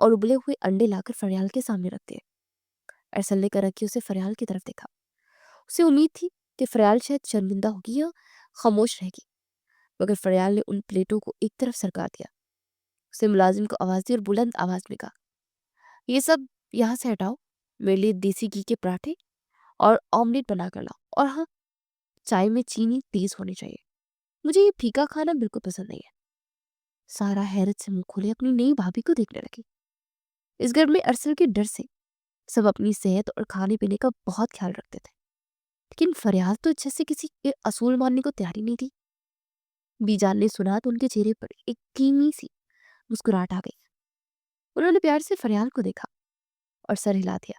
اور ابلے ہوئے انڈے لا کر فریال کے سامنے رکھ دیے۔ ارسل نے کرکیوں سے فریال کی طرف دیکھا۔ اسے امید تھی کہ فریال شاید شرمندہ ہوگی یا خاموش رہے گی، مگر فریال نے ان پلیٹوں کو ایک طرف سرکا دیا۔ اسے ملازم کو آواز دی اور بلند آواز میں کہا، یہ سب یہاں سے ہٹاؤ، میرے لیے دیسی گھی کے پراٹھے اور آملیٹ بنا کر لاؤ، اور ہاں، چائے میں چینی تیز ہونی چاہیے، مجھے یہ پھیکا کھانا بالکل پسند نہیں ہے۔ سارا حیرت سے منہ کھولے اپنی نئی بھابھی کو دیکھنے لگی۔ اس گھر میں ارسل کے ڈر سے سب اپنی صحت اور کھانے پینے کا بہت خیال رکھتے تھے، لیکن فریال تو جیسے کسی کے اصول ماننے کو تیار ہی نہیں تھی۔ بی جان نے سنا تو ان کے چہرے پر ایک کیمی سی مسکراہٹ آ گئی۔ انہوں نے پیار سے فریال کو دیکھا اور سر ہلا دیا۔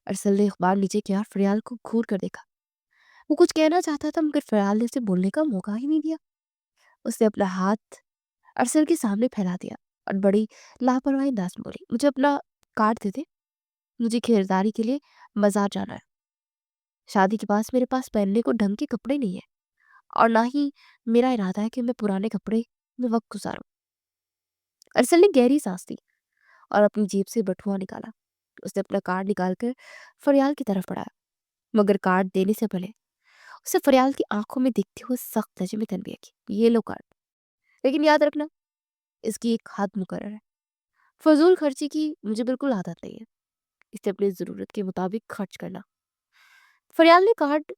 ارسل نے اخبار نیچے کیا اور فریال کو گھور کر دیکھا۔ وہ کچھ کہنا چاہتا تھا مگر فریال نے اسے بولنے کا موقع ہی نہیں دیا۔ اس نے اپنا ہاتھ ارسل کے سامنے پھیلا دیا اور بڑی لاپرواہی انداز میں بولی، مجھے اپنا کارڈ دے دے، مجھے خریداری کے لیے بازار جانا ہے۔ شادی کے پاس میرے پاس پہننے کو ڈھنگ کے کپڑے نہیں ہیں، اور نہ ہی میرا ارادہ ہے کہ میں پرانے کپڑے میں وقت گزاروں۔ ارسل نے گہری سانس لی اور اپنی جیب سے بٹوا نکالا۔ اس نے اپنا کارڈ نکال کر فریال کی طرف بڑھایا، مگر کارڈ دینے سے پہلے اسے فریال کی آنکھوں میں دیکھتے ہوئے سخت لہجے میں تنبیہ کی، یہ لو کارڈ، لیکن یاد رکھنا اس کی ایک حد مقرر ہے۔ فضول خرچی کی مجھے بالکل عادت نہیں ہے، اسے اپنی ضرورت کے مطابق خرچ کرنا۔ فریال نے کارڈ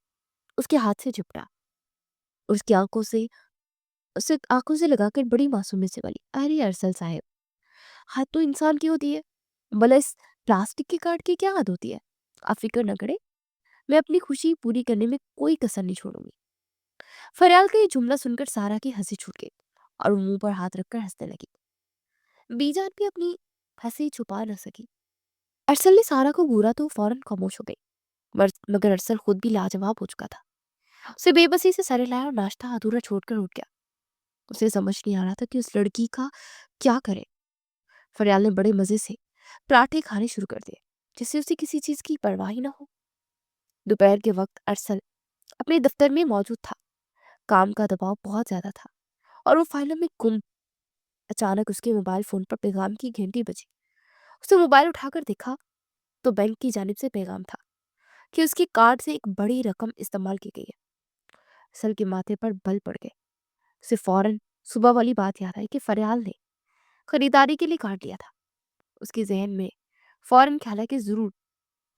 اس کے ہاتھ سے جھپٹا، اس کی آنکھوں سے اسے آنکھوں سے لگا کر بڑی معصومیت سے بولی، ارے ارسل صاحب، حد تو انسان کی ہوتی ہے، بھلا اس پلاسٹک کے کارڈ کی کیا حد ہوتی ہے؟ آپ فکر نہ کریں، میں اپنی خوشی پوری کرنے میں کوئی کسر نہیں چھوڑوں گی۔ فریال کا یہ جملہ سن کر سارا کی ہنسی چھوٹ گئی اور وہ منہ پر ہاتھ رکھ کر ہنسنے لگی۔ بی جان بھی اپنی ہنسی چھپا نہ سکی۔ ارسل نے سارا کو گھورا تو فوراً خاموش ہو گئی، مگر ارسل خود بھی لاجواب ہو چکا تھا۔ اسے بے بسی سے سر ہلایا اور ناشتہ ادھورا چھوڑ کر اٹھ گیا۔ اسے سمجھ نہیں آ رہا تھا کہ اس لڑکی کا کیا کرے۔ فریال نے بڑے مزے سے پراٹھے کھانے شروع کر دیے، جس سے اسے کسی چیز کی پرواہ ہی نہ ہو۔ دوپہر کے وقت ارسل اپنے دفتر میں موجود تھا۔ کام کا دباؤ بہت زیادہ تھا اور وہ فائلوں میں گم۔ اچانک اس کے موبائل فون پر پیغام کی گھنٹی بجی۔ اس نے موبائل اٹھا کر دیکھا تو بینک کی جانب سے پیغام تھا کہ اس کے کارڈ سے ایک بڑی رقم استعمال کی گئی ہے۔ ارسل کے ماتھے پر بل پڑ گئے۔ اسے فوراً صبح والی بات یاد آئی کہ فریال نے خریداری کے لیے کارڈ لیا تھا۔ اس کے ذہن میں فوراً خیال ہے کہ ضرور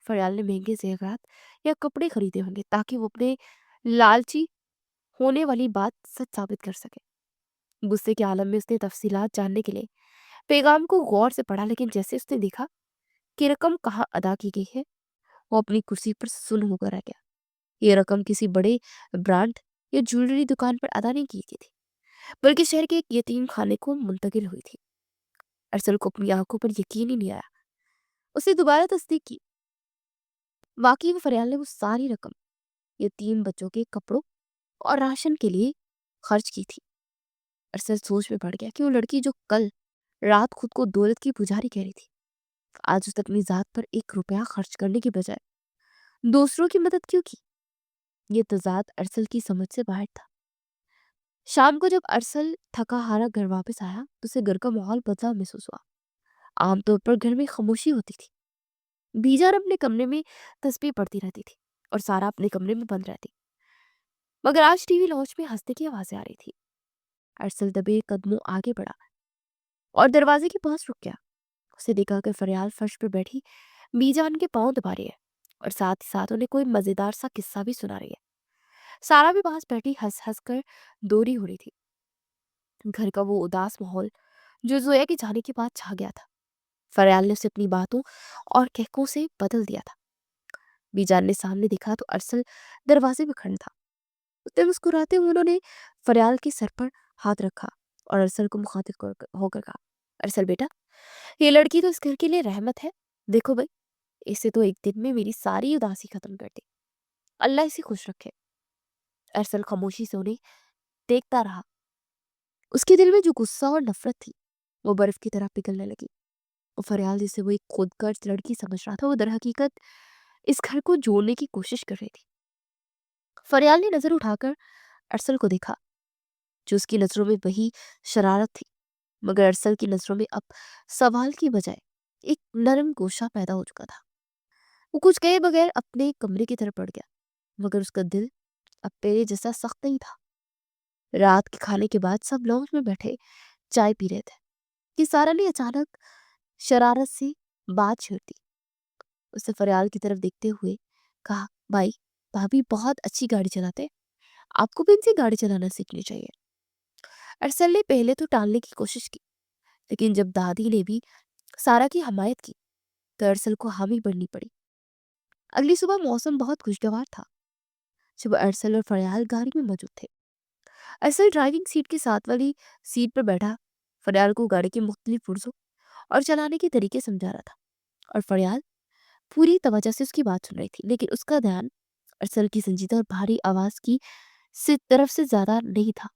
فریال نے مہنگے زیورات یا کپڑے خریدے ہوں گے تاکہ وہ اپنے لالچی ہونے والی بات سچ ثابت کر سکے۔ غصے کے عالم میں اس نے تفصیلات جاننے کے لیے پیغام کو غور سے پڑھا، لیکن جیسے اس نے دیکھا کہ رقم کہاں ادا کی گئی ہے، وہ اپنی کرسی پر سن ہو کر رہ گیا۔ یہ رقم کسی بڑے برانڈ یا جویلری دکان پر ادا نہیں کی گئی تھی، بلکہ شہر کے ایک یتیم خانے کو منتقل ہوئی تھی۔ ارسل کو اپنی آنکھوں پر یقین ہی نہیں آیا۔ اس نے دوبارہ تصدیق کی، واقعی وہ فریال نے وہ ساری رقم یتیم بچوں کے کپڑوں اور راشن کے لیے خرچ کی تھی۔ ارسل سوچ میں پڑ گیا کہ وہ لڑکی جو کل رات خود کو دولت کی پجاری کہہ رہی تھی، آج اس نے اپنی ذات پر 1 روپیہ خرچ کرنے کی بجائے دوسروں کی مدد کیوں کی؟ یہ تضاد ارسل کی سمجھ سے باہر تھا۔ شام کو جب ارسل تھکا ہارا گھر واپس آیا تو اسے گھر کا ماحول بدلا محسوس ہوا۔ عام طور پر گھر میں خاموشی ہوتی تھی۔ بی جان اپنے کمرے میں تسبیح پڑھتی رہتی تھی اور سارا اپنے کمرے میں بند رہتی، مگر آج ٹی وی لاؤنج میں ہنسنے کی آوازیں آ رہی تھی۔ ارسل دبے قدموں آگے بڑھا اور دروازے کے پاس رک گیا۔ اسے دیکھا کہ فریال فرش پر بیٹھی بی جان کے پاؤں دبا رہی ہے اور ساتھ ہی ساتھ انہیں کوئی مزیدار سا قصہ بھی سنا رہی ہے۔ سارا بھی پاس بیٹھی ہنس ہنس کر دوری ہو رہی تھی۔ گھر کا وہ اداس ماحول جو زویا کے جانے کے بعد چھا گیا تھا، فریال نے اسے اپنی باتوں اور کہکوں سے بدل دیا تھا۔ بی جان نے سامنے دیکھا تو ارسل دروازے میں کھڑا تھا۔ اس نے مسکراتے ہوئے انہوں نے فریال کے سر پر ہاتھ رکھا اور ارسل کو مخاطب ہو کر کہا، ارسل بیٹا، یہ لڑکی تو اس گھر کے لیے رحمت ہے، دیکھو بھائی، اسے تو ایک دن میں میری ساری اداسی ختم کر دی، اللہ اسے خوش رکھے۔ ارسل خاموشی سے انہیں دیکھتا رہا۔ اس کے دل میں جو غصہ اور نفرت تھی وہ برف کی طرح پگھلنے لگی۔ وہ فریال جسے وہ ایک خود غرض لڑکی سمجھ رہا تھا، وہ در حقیقت اس گھر کو جوڑنے کی کوشش کر رہی تھی۔ فریال نے نظر اٹھا کر ارسل کو دیکھا، جو اس کی نظروں میں وہی شرارت تھی، مگر ارسل کی نظروں میں اب سوال کی بجائے ایک نرم گوشہ پیدا ہو چکا تھا۔ وہ کچھ کہے بغیر اپنے کمرے کی طرف بڑھ گیا، مگر اس کا دل اب پہلے جیسا سخت نہیں تھا۔ رات کے کھانے کے بعد سب لوگ میں بیٹھے چائے پی رہے تھے کہ سارا نے اچانک شرارت سے بات چھیڑ دی۔ اس نے فریال کی طرف دیکھتے ہوئے کہا، بھائی، بھابھی بہت اچھی گاڑی چلاتے، آپ کو بھی ان سے گاڑی چلانا سیکھنی چاہیے۔ ارسل نے پہلے تو ٹالنے کی کوشش کی، لیکن جب دادی نے بھی سارا کی حمایت کی تو ارسل کو حامی بننی پڑی۔ اگلی صبح موسم بہت خوشگوار تھا جب ارسل اور فریال گاڑی میں موجود تھے۔ ارسل ڈرائیونگ سیٹ کے ساتھ والی سیٹ پر بیٹھا فریال کو گاڑی کے مختلف پرزوں اور چلانے کے طریقے سمجھا رہا تھا، اور فریال پوری توجہ سے اس کی بات سن رہی تھی، لیکن اس کا دھیان ارسل کی سنجیدہ اور بھاری آواز کی طرف سے زیادہ نہیں تھا۔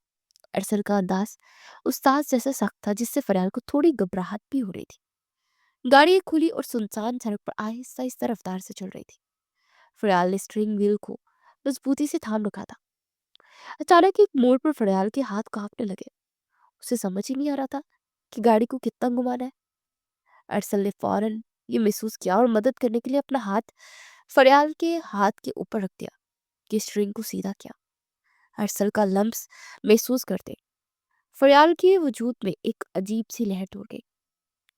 ارسل کا انداز استاد جیسا سخت تھا، جس سے فریال کو تھوڑی گھبراہٹ بھی ہو رہی تھی۔ گاڑی ایک کھلی اور سنسان سڑک پر آہستہ آہستہ رفتار سے چل رہی تھی۔ فریال نے اسٹیئرنگ وہیل کو مضبوطی سے تھام رکھا تھا۔ اچانک ایک موڑ پر فریال کے ہاتھ کانپنے لگے۔ اسے سمجھ ہی نہیں آ رہا تھا کہ گاڑی کو کتنا گھمانا ہے۔ ارسل نے فوراً یہ محسوس کیا اور مدد کرنے کے لیے اپنا ہاتھ فریال کے ہاتھ کے اوپر رکھ دیا کہ اسٹیئرنگ کو سیدھا کیا۔ ارسل کا لمس محسوس کرتے فریال کے وجود میں ایک عجیب سی لہر ٹوٹ گئی۔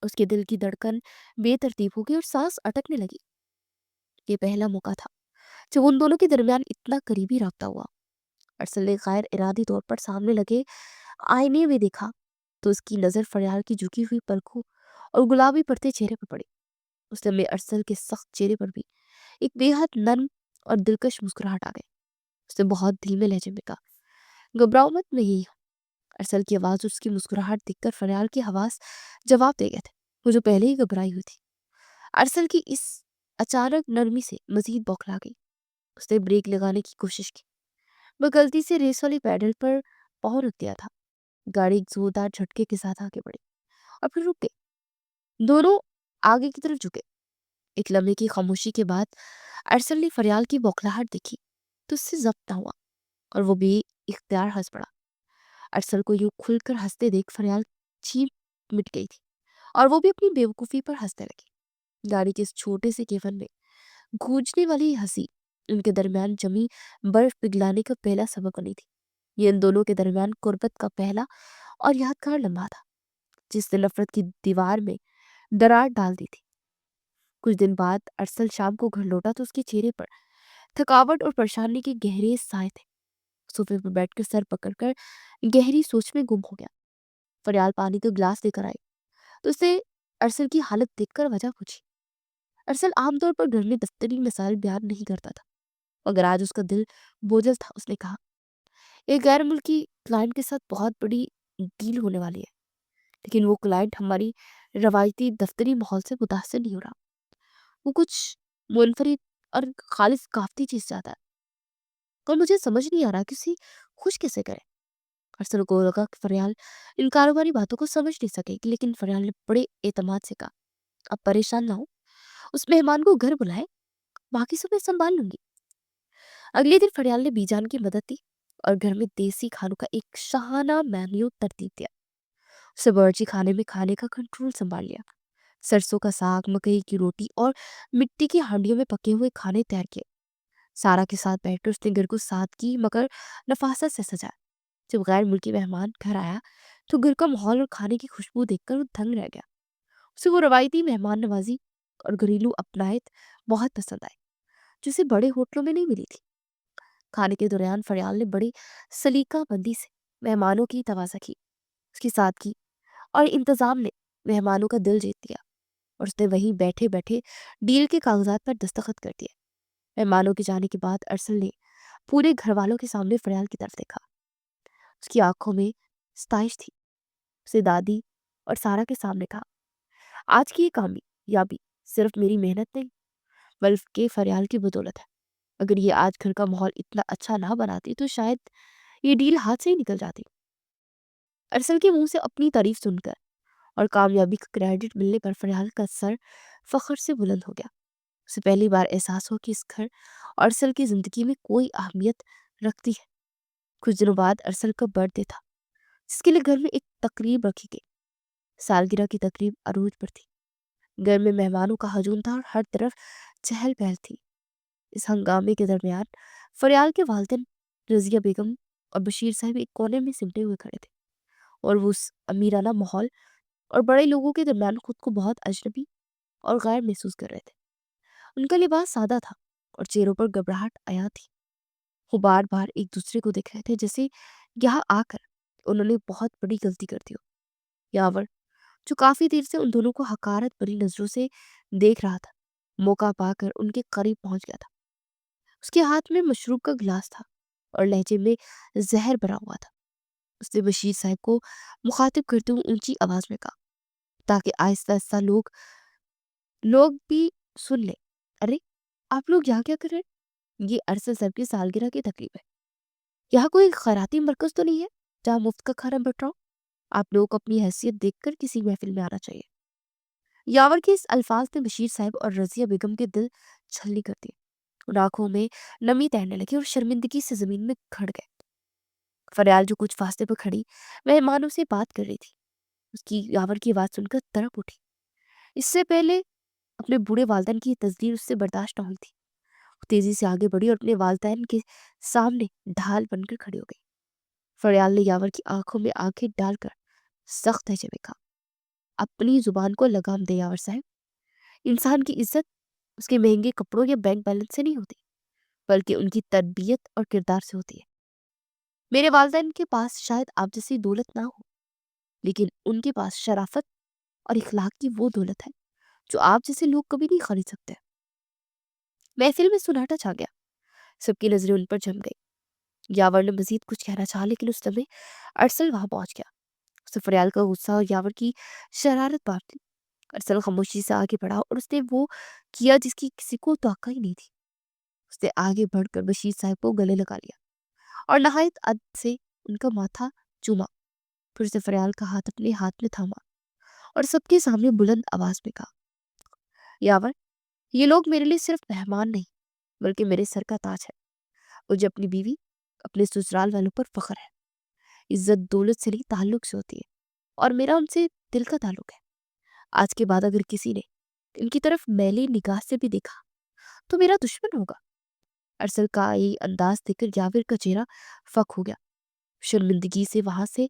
اس کے دل کی دھڑکن بے ترتیب ہو گئی اور سانس اٹکنے لگی۔ یہ پہلا موقع تھا جب ان دونوں کے درمیان اتنا قریبی رابطہ ہوا۔ ارسل نے غیر ارادی طور پر سامنے لگے آئینے میں دیکھا تو اس کی نظر فریال کی جھکی ہوئی پلکوں اور گلابی پڑتے چہرے پر پڑی۔ اس لمحے ارسل کے سخت چہرے پر بھی ایک بے حد نرم اور دلکش مسکراہٹ آ گئی۔ اس نے بہت دھیمے لہجے میں کہا، گھبراؤ مت، میں یہی ہوں۔ ارسل کی آواز اور اس کی مسکراہٹ دیکھ کر فریال کے حواس جواب دے گئے تھے، وہ جو پہلے ہی گھبرائی ہوئی تھی۔ ارسل کی اس اچانک نرمی سے مزید بوکھلا گئی۔ اس نے بریک لگانے کی کوشش کی، وہ غلطی سے ریس والی پیڈل پر پاؤں رکھ دیا تھا۔ گاڑی ایک زوردار جھٹکے کے ساتھ آگے بڑھی اور پھر رک گئی۔ دونوں آگے کی طرف جھکے۔ ایک لمحے کی خاموشی کے بعد ارسل نے فریال کی بوکھلاہٹ دیکھی تو اس سے ضبط نہ ہوا اور وہ بھی اختیار ہنس پڑا۔ ارسل کو یوں کھل کر ہنستے دیکھ فریال چیخ مٹ گئی تھی اور وہ بھی اپنی بیوقوفی پر ہنسنے لگی۔ گاڑی کے اس چھوٹے سے کیفن میں گونجنے والی ہنسی ان کے درمیان جمی برف پگھلانے کا پہلا سبب بنی تھی۔ یہ ان دونوں کے درمیان قربت کا پہلا اور یادگار لمحہ تھا، جس نے نفرت کی دیوار میں درار ڈال دی تھی۔ کچھ دن بعد ارسل شام کو گھر لوٹا تو اس کے چہرے پر تھکاوٹ اور پریشانی کے گہرے سائے تھے۔ صوفے پر بیٹھ کر سر پکڑ کر گہری سوچ میں گم ہو گیا۔ فریال پانی کا گلاس لے کر آئی تو اس نے ارسل کی حالت دیکھ کر وجہ پوچھی۔ ارسل عام طور پر گھر میں دفتری مسائل بیان نہیں کرتا تھا، مگر آج اس کا دل بوجھل تھا۔ اس نے کہا، ایک غیر ملکی کلائنٹ کے ساتھ بہت بڑی ڈیل ہونے والی ہے، لیکن وہ کلائنٹ ہماری روایتی دفتری ماحول سے متاثر نہیں ہو رہا۔ وہ کچھ منفرد اور خالص ثقافتی چیز چاہتا ہے اور مجھے سمجھ نہیں آ رہا کہ اسے خوش کیسے کرے۔ ارسل کو لگا کہ فریال ان کاروباری باتوں کو سمجھ نہیں سکے گی، لیکن فریال نے بڑے اعتماد سے کہا، اب پریشان نہ ہو، اس مہمان کو گھر بلائے، باقی سب میں سنبھال لوں گی۔ اگلے دن فریال نے بی جان کی مدد دی اور گھر میں دیسی کھانوں کا ایک شاہانہ مینیو ترتیب دیا۔ اسے باورچی خانے میں کھانے کا کنٹرول سنبھال لیا۔ سرسوں کا ساگ، مکئی کی روٹی اور مٹی کی ہانڈیوں میں پکے ہوئے کھانے تیار کیے۔ سارا کے ساتھ بیٹھ کر اس نے گھر کو سادگی مگر نفاست سے سجایا۔ جب غیر ملکی مہمان گھر آیا تو گھر کا ماحول اور کھانے کی خوشبو دیکھ کر وہ دنگ رہ گیا۔ اسے وہ روایتی مہمان نوازی اور گھریلو اپنائیت بہت پسند آئی، جو اسے بڑے ہوٹلوں میں نہیں ملی تھی۔ کھانے کے دوران فریال نے بڑی سلیقہ بندی سے مہمانوں کی توازہ کی۔ اس کی سادگی اور انتظام نے مہمانوں کا دل جیت لیا اور اس نے وہیں بیٹھے بیٹھے ڈیل کے کاغذات پر دستخط کر دیے۔ مہمانوں کے جانے کے بعد ارسل نے پورے گھر والوں کے سامنے فریال کی طرف دیکھا۔ اس کی آنکھوں میں ستائش تھی۔ اسے دادی اور سارا کے سامنے کہا، آج کی یہ کامیابی صرف میری محنت نہیں بلکہ فریال کی بدولت ہے۔ اگر یہ آج گھر کا ماحول اتنا اچھا نہ بناتی تو شاید یہ ڈیل ہاتھ سے ہی نکل جاتی۔ ارسل کے منہ سے اپنی تعریف سن کر اور کامیابی کا کریڈٹ ملنے پر فریال کا سر فخر سے بلند ہو گیا۔ اسے پہلی بار احساس ہو کہ اس گھر اور ارسل کی زندگی میں کوئی اہمیت رکھتی ہے۔ کچھ دنوں بعد ارسل کا برتھ ڈے تھا، جس کے لیے گھر میں ایک تقریب رکھی گئی۔ سالگرہ کی تقریب عروج پر تھی۔ گھر میں مہمانوں کا ہجوم تھا اور ہر طرف چہل پہل تھی۔ اس ہنگامے کے درمیان فریال کے والدین رضیہ بیگم اور بشیر صاحب ایک کونے میں سمٹے ہوئے کھڑے تھے، اور وہ اس امیرانہ ماحول اور بڑے لوگوں کے درمیان خود کو بہت اجنبی اور غیر محسوس کر رہے تھے۔ ان کا لباس سادہ تھا اور چہروں پر گھبراہٹ آیا تھی۔ وہ بار بار ایک دوسرے کو دیکھ رہے تھے، جیسے یہاں آ کر انہوں نے بہت بڑی غلطی کر دی ہو۔ یاور، جو کافی دیر سے ان دونوں کو حقارت بھری نظروں سے دیکھ رہا تھا، موقع پا کر ان کے قریب پہنچ گیا تھا۔ اس کے ہاتھ میں مشروب کا گلاس تھا اور لہجے میں زہر بھرا ہوا تھا۔ اس نے بشیر صاحب کو مخاطب کرتے ہوئے اونچی آواز میں کہا، تاکہ آہستہ آہستہ لوگ بھی سن لیں، ارے آپ لوگ یہاں کیا کر رہے ہیں؟ یہ ارسل صاحب کی سالگرہ کی تقریب ہے۔ یہاں کوئی خیراتی مرکز تو نہیں ہے جہاں مفت کا کھانا بٹ رہا ہو؟ آپ لوگوں کو اپنی حیثیت دیکھ کر کسی محفل میں آنا چاہیے۔ یاور کے اس الفاظ نے بشیر صاحب اور رضیہ بیگم کے دل چھلنی کر دیے۔ ان آنکھوں میں نمی تیرنے لگی اور شرمندگی سے زمین میں کھڑ گئے۔ فریال جو کچھ فاصلے پر کھڑی مہمانوں سے بات کر رہی تھی، اس کی یاور کی آواز سن کر تڑپ اٹھی۔ اس سے پہلے اپنے بوڑھے والدین کی تزلیل اس سے برداشت نہ ہوئی تھی۔ وہ تیزی سے آگے بڑھی اور اپنے والدین کے سامنے ڈھال بن کر کھڑی ہو گئی۔ فریال نے یاور کی آنکھوں میں آنکھیں ڈال کر سخت لہجے میں کہا، اپنی زبان کو لگام دے یاور صاحب۔ انسان کی عزت اس کے مہنگے کپڑوں یا بینک بیلنس سے نہیں ہوتی، بلکہ ان کی تربیت اور کردار سے ہوتی ہے۔ میرے والدین کے پاس شاید آپ جیسی دولت نہ ہو، لیکن ان کے پاس شرافت اور اخلاق کی وہ دولت ہے جو آپ جیسے لوگ کبھی نہیں خرید سکتے۔ محفل میں سناٹا چھا گیا، سب کی نظریں ان پر جم گئی۔ یاور نے مزید کچھ کہنا چاہا، لیکن اس سمے ارسل وہاں پہنچ گیا۔ اسے فریال کا غصہ اور یاور کی شرارت بات تھی۔ ارسل خاموشی سے آگے بڑھا اور اس نے وہ کیا جس کی کسی کو توقع ہی نہیں تھی۔ اس نے آگے بڑھ کر بشیر صاحب کو گلے لگا لیا اور نہایت ادب سے ان کا ماتھا چوما۔ پھر اسے فریال کا ہاتھ اپنے ہاتھ میں تھاما اور سب کے سامنے بلند آواز میں کہا، یاور، یہ لوگ میرے لیے صرف مہمان نہیں بلکہ میرے سر کا تاج ہے۔ مجھے اپنی بیوی، اپنے سسرال والوں پر فخر ہے۔ عزت دولت سے نہیں، تعلق سے ہوتی ہے، اور میرا ان سے دل کا تعلق ہے۔ آج کے بعد اگر کسی نے ان کی طرف میلی نگاہ سے بھی دیکھا تو میرا دشمن ہوگا۔ ارسل کا یہ انداز دیکھ کر یاور کا چہرہ فک ہو گیا، شرمندگی سے وہاں سے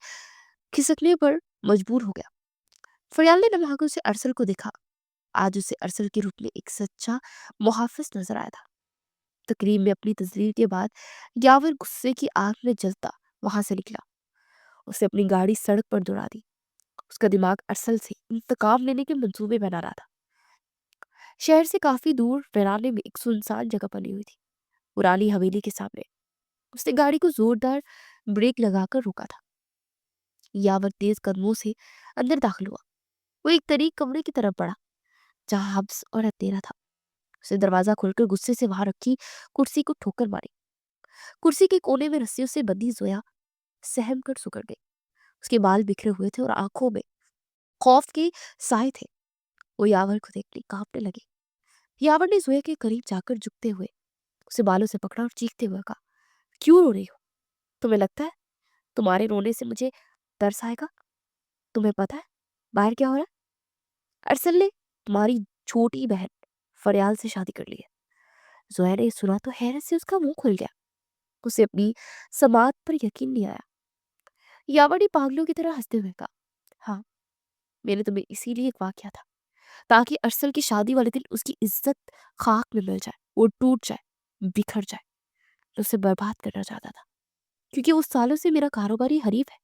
کھسکنے پر مجبور ہو گیا۔ فریال نے نم آنکھوں سے ارسل کو دیکھا۔ آج اسے ارسل کے روپ میں ایک سچا محافظ نظر آیا تھا۔ تقریب میں اپنی تزلیل کے بعد یاور غصے کی آگ میں جلتا وہاں سے نکلا۔ اسے اپنی گاڑی سڑک پر دوڑا دی۔ اس کا دماغ ارسل سے انتقام لینے کے منصوبے بنا رہا تھا۔ شہر سے کافی دور ویرانے میں ایک سنسان جگہ بنی ہوئی تھی، پرانی حویلی کے سامنے۔ اس نے گاڑی کو زوردار بریک لگا کر روکا تھا۔ یاور تیز قدموں سے اندر داخل ہوا۔ وہ ایک طریق کمرے کی طرف بڑھا جہاں حبس اور اندھیرا تھا۔ اسے دروازہ کھول کر غصے سے وہاں رکھی کرسی کو ٹھوکر ماری۔ کرسی کے کونے میں رسیوں سے بندھی زویا سہم کر سکڑ گئی۔ اس کے بال بکھرے ہوئے تھے اور آنکھوں میں خوف کے سائے تھے۔ وہ یاور کو دیکھنے کانپنے لگی۔ یاور نے زویا کے قریب جا کر جھکتے ہوئے اسے بالوں سے پکڑا اور چیختے ہوئے کہا، کیوں رو رہی ہو؟ تمہیں لگتا ہے تمہارے رونے سے مجھے ترس آئے گا؟ تمہیں پتا ہے باہر کیا ہو رہا ہے؟ ارسل نے تمہاری چھوٹی بہن فریال سے شادی کر لی ہے۔ زویا نے سنا تو حیرت سے اس کا منہ کھل گیا۔ اسے اپنی سماعت پر یقین نہیں آیا۔ یاور نے پاگلوں کی طرح ہنستے ہوئے کہا، ہاں، میں نے تمہیں اسی لیے اغوا تھا تاکہ ارسل کی شادی والے دن اس کی عزت خاک میں مل جائے، وہ ٹوٹ جائے، بکھر جائے۔ میں اسے برباد کرنا چاہتا تھا کیونکہ وہ سالوں سے میرا کاروباری حریف ہے۔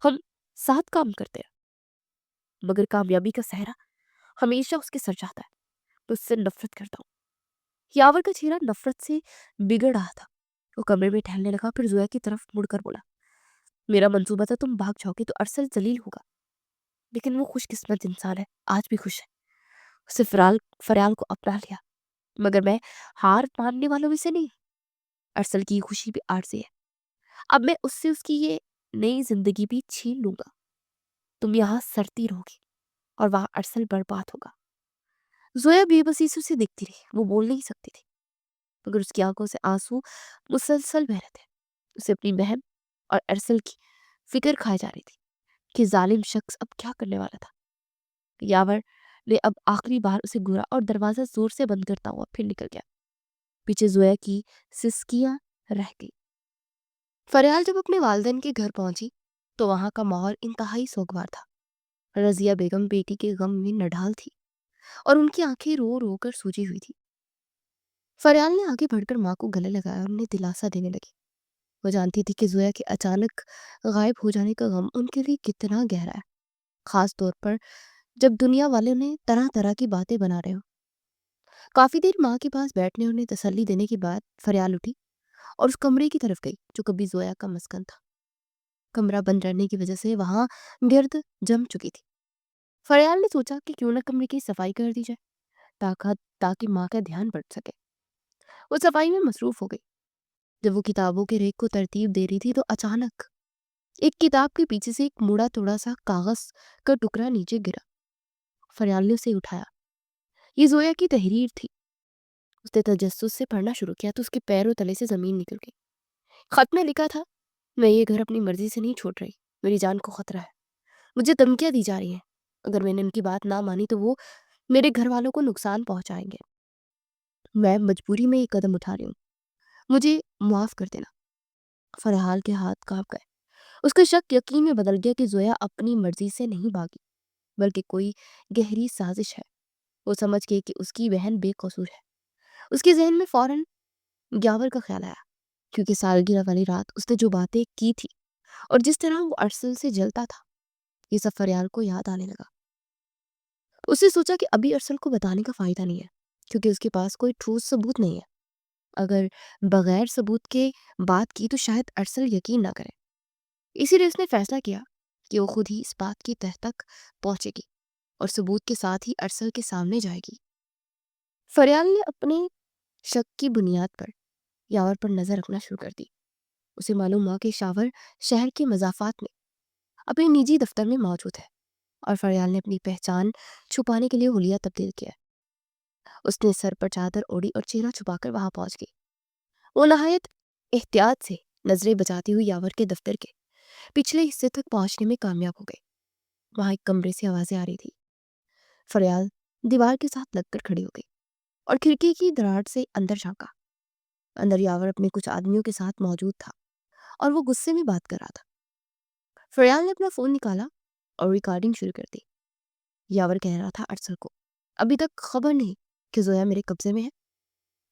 ہم ساتھ کام کرتے ہیں، مگر کامیابی کا صحرا ہمیشہ اس کے سر جاتا ہے۔ میں اس سے نفرت کرتا ہوں۔ یاور کا چہرہ نفرت سے بگڑ رہا تھا۔ وہ کمرے میں ٹہلنے لگا، پھر زویا کی طرف مڑ کر بولا، میرا منصوبہ تھا تم بھاگ جاؤ گے تو ارسل ذلیل ہوگا، لیکن وہ خوش قسمت انسان ہے، آج بھی خوش ہے۔ اسے فریال کو اپنا لیا، مگر میں ہار ماننے والوں میں سے نہیں۔ ارسل کی خوشی بھی عارضی ہے، اب میں اس سے اس کی یہ نئی زندگی بھی چھین لوں گا۔ تم یہاں سرتی رہوگی اور وہاں ارسل برباد ہوگا۔ زویا بے بسی سے اسے دیکھتی رہی۔ وہ بول نہیں سکتی تھی، مگر اس کی آنکھوں سے آنسو مسلسل بہ رہے تھے۔ اسے اپنی بہن اور ارسل کی فکر کھائی جا رہی تھی کہ ظالم شخص اب کیا کرنے والا تھا۔ یاور نے اب آخری بار اسے گھورا اور دروازہ زور سے بند کرتا ہوا پھر نکل گیا۔ پیچھے زویا کی سسکیاں رہ گئی۔ فریال جب اپنے والدین کے گھر پہنچی تو وہاں کا ماحول انتہائی سوگوار تھا۔ رضیہ بیگم بیٹی کے غم میں نڈھال تھی اور ان کی آنکھیں رو رو کر سوجی ہوئی تھی۔ فریال نے آگے بڑھ کر ماں کو گلے لگایا اور انہیں دلاسا دینے لگی۔ وہ جانتی تھی کہ زویا کے اچانک غائب ہو جانے کا غم ان کے لیے کتنا گہرا ہے، خاص طور پر جب دنیا والے انہیں طرح طرح کی باتیں بنا رہے ہوں۔ کافی دیر ماں کے پاس بیٹھنے اور انہیں تسلی دینے کے بعد فریال اٹھی اور اس کمرے کی طرف گئی جو کبھی زویا کا مسکن تھا۔ کمرہ بند رہنے کی وجہ سے وہاں گرد جم چکی تھی۔ فریال نے سوچا کہ کیوں نہ کمرے کی صفائی کر دی جائے تاکہ ماں کا دھیان بڑھ سکے۔ وہ صفائی میں مصروف ہو گئی۔ جب وہ کتابوں کے ریک کو ترتیب دے رہی تھی تو اچانک ایک کتاب کے پیچھے سے ایک مڑا توڑا سا کاغذ کا ٹکڑا نیچے گرا۔ فریال نے اسے اٹھایا۔ یہ زویا کی تحریر تھی۔ اس نے تجسس سے پڑھنا شروع کیا تو اس کے پیروں تلے سے زمین نکل گئی۔ خط میں لکھا تھا، میں یہ گھر اپنی مرضی سے نہیں چھوڑ رہی، میری جان کو خطرہ ہے، مجھے دھمکیاں دی جا رہی ہیں، اگر میں نے ان کی بات نہ مانی تو وہ میرے گھر والوں کو نقصان پہنچائیں گے، میں مجبوری میں یہ قدم اٹھا رہی ہوں، مجھے معاف کر دینا۔ فریال کے ہاتھ کانپ گئے۔ اس کا شک یقین میں بدل گیا کہ زویا اپنی مرضی سے نہیں بھاگی بلکہ کوئی گہری سازش ہے۔ وہ سمجھ گئی کہ اس کی بہن بے قصور ہے۔ اس کے ذہن میں فوراً گیاور کا خیال آیا، کیونکہ سالگرہ والی رات اس نے جو باتیں کی تھی اور جس طرح وہ ارسل سے جلتا تھا، یہ سب فریال کو یاد آنے لگا۔ اس نے سوچا کہ ابھی ارسل کو بتانے کا فائدہ نہیں ہے کیونکہ اس کے پاس کوئی ٹھوس ثبوت نہیں ہے۔ اگر بغیر ثبوت کے بات کی تو شاید ارسل یقین نہ کرے۔ اسی لیے اس نے فیصلہ کیا کہ وہ خود ہی اس بات کی تہ تک پہنچے گی اور ثبوت کے ساتھ ہی ارسل کے سامنے جائے گی۔ فریال نے اپنے شک کی بنیاد پر یاور پر نظر رکھنا شروع کر دی۔ اسے معلوم ہوا کہ شاور شہر کے مضافات میں اپنے نجی دفتر میں موجود ہے اور فریال نے اپنی پہچان چھپانے کے لیے حلیہ تبدیل کیا۔ اس نے سر پر چادر اوڑھی اور چہرہ چھپا کر وہاں پہنچ گئی۔ وہ نہایت احتیاط سے نظریں بچاتی ہوئی یاور کے دفتر کے پچھلے حصے تک پہنچنے میں کامیاب ہو گئی۔ وہاں ایک کمرے سے آوازیں آ رہی تھی۔ فریال دیوار کے ساتھ لگ کر کھڑی ہو گئی اور کھڑکی کی دراڑ سے اندر جھانکا۔ اندر یاور اپنے کچھ آدمیوں کے ساتھ موجود تھا اور وہ غصے میں بات کر رہا تھا۔ فریال نے اپنا فون نکالا اور ریکارڈنگ شروع کر دی۔ یاور کہہ رہا تھا ارسل کو ابھی تک خبر نہیں کہ زویا میرے قبضے میں ہے۔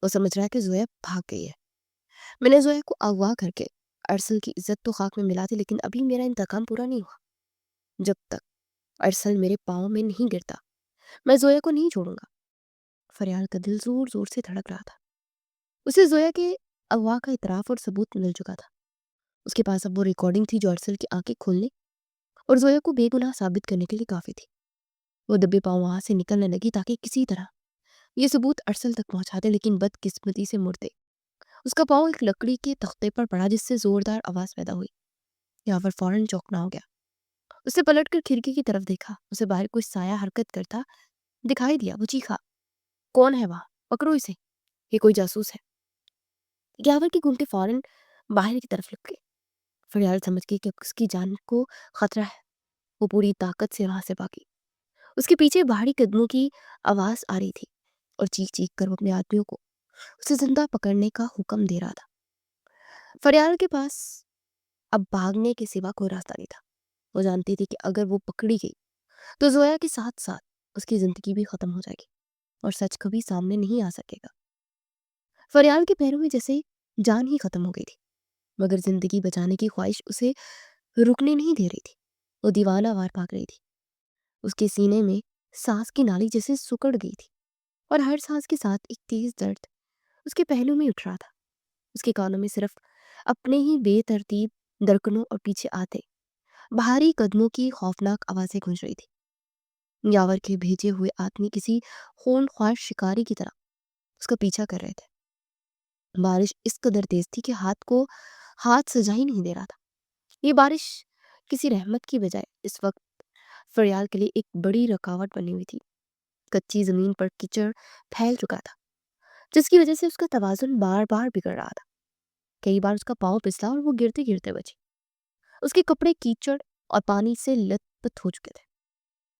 وہ سمجھ رہا ہے کہ زویا بھاگ گئی ہے۔ میں نے زویا کو اغوا کر کے ارسل کی عزت تو خاک میں ملا دی، لیکن ابھی میرا انتقام پورا نہیں ہوا۔ جب تک ارسل میرے پاؤں میں نہیں گرتا میں زویا کو نہیں چھوڑوں گا۔ فریال کا دل زور زور سے دھڑک رہا تھا۔ اسے زویا کے اغوا کا اعتراف اور ثبوت مل چکا تھا۔ اس کے پاس اب وہ ریکارڈنگ تھی جو ارسل کی آنکھیں کھولنے اور زویا کو بے گناہ ثابت کرنے کے لیے کافی تھی۔ وہ دبے پاؤں وہاں سے نکلنے لگی تاکہ کسی طرح یہ ثبوت ارسل تک پہنچا دے، لیکن بدقسمتی سے مڑتے اس کا پاؤں ایک لکڑی کے تختے پر پڑا جس سے زوردار آواز پیدا ہوئی۔ یاور فوراً چوکنا ہو گیا۔ اسے پلٹ کر کھڑکی کی طرف دیکھا۔ اسے باہر کوئی سایہ حرکت کرتا دکھائی دیا۔ وہ چیخا، کون ہے وہاں؟ پکڑو اسے، یہ کوئی جاسوس ہے۔ یاور کی گھونٹیں فوراً باہر کی طرف لگ گئی۔ فریال سمجھ گئی کہ اس کی جان کو خطرہ ہے۔ وہ پوری طاقت سے وہاں سے بھاگی۔ اس کے پیچھے بھاری قدموں کی آواز آ رہی تھی اور چیخ چیخ کر وہ اپنے آدمیوں کو اسے زندہ پکڑنے کا حکم دے رہا تھا۔ فریال کے پاس اب بھاگنے کے سوا کوئی راستہ نہیں تھا۔ وہ جانتی تھی کہ اگر وہ پکڑی گئی تو زویا کے ساتھ ساتھ اس کی زندگی بھی ختم ہو جائے گی اور سچ کبھی سامنے نہیں آ سکے گا۔ فریال کے پیروں میں جیسے جان ہی ختم ہو گئی تھی، مگر زندگی بچانے کی خواہش اسے رکنے نہیں دے رہی تھی۔ وہ دیوانہ وار بھاگ رہی تھی۔ اس کے سینے میں سانس کی نالی جیسے سکڑ گئی تھی اور ہر سانس کے ساتھ ایک تیز درد اس کے پہلو میں اٹھ رہا تھا۔ اس کے کانوں میں صرف اپنے ہی بے ترتیب دھڑکنوں اور پیچھے آتے بھاری قدموں کی خوفناک آوازیں گونج رہی تھی۔ یاور کے بھیجے ہوئے آدمی کسی خونخوار شکاری کی طرح اس کا پیچھا کر رہے تھے۔ بارش اس قدر تیز تھی کہ ہاتھ سجا ہی نہیں دے رہا تھا۔ یہ بارش کسی رحمت کی بجائے اس وقت فریال کے لیے ایک بڑی رکاوٹ بنی ہوئی تھی۔ کچی زمین پر کیچڑ پھیل چکا تھا جس کی وجہ سے اس کا توازن بار بار بگڑ رہا تھا۔ کئی بار اس کا پاؤں پھسلا اور وہ گرتے گرتے بچی۔ اس کے کپڑے کیچڑ اور پانی سے لت پت ہو چکے تھے۔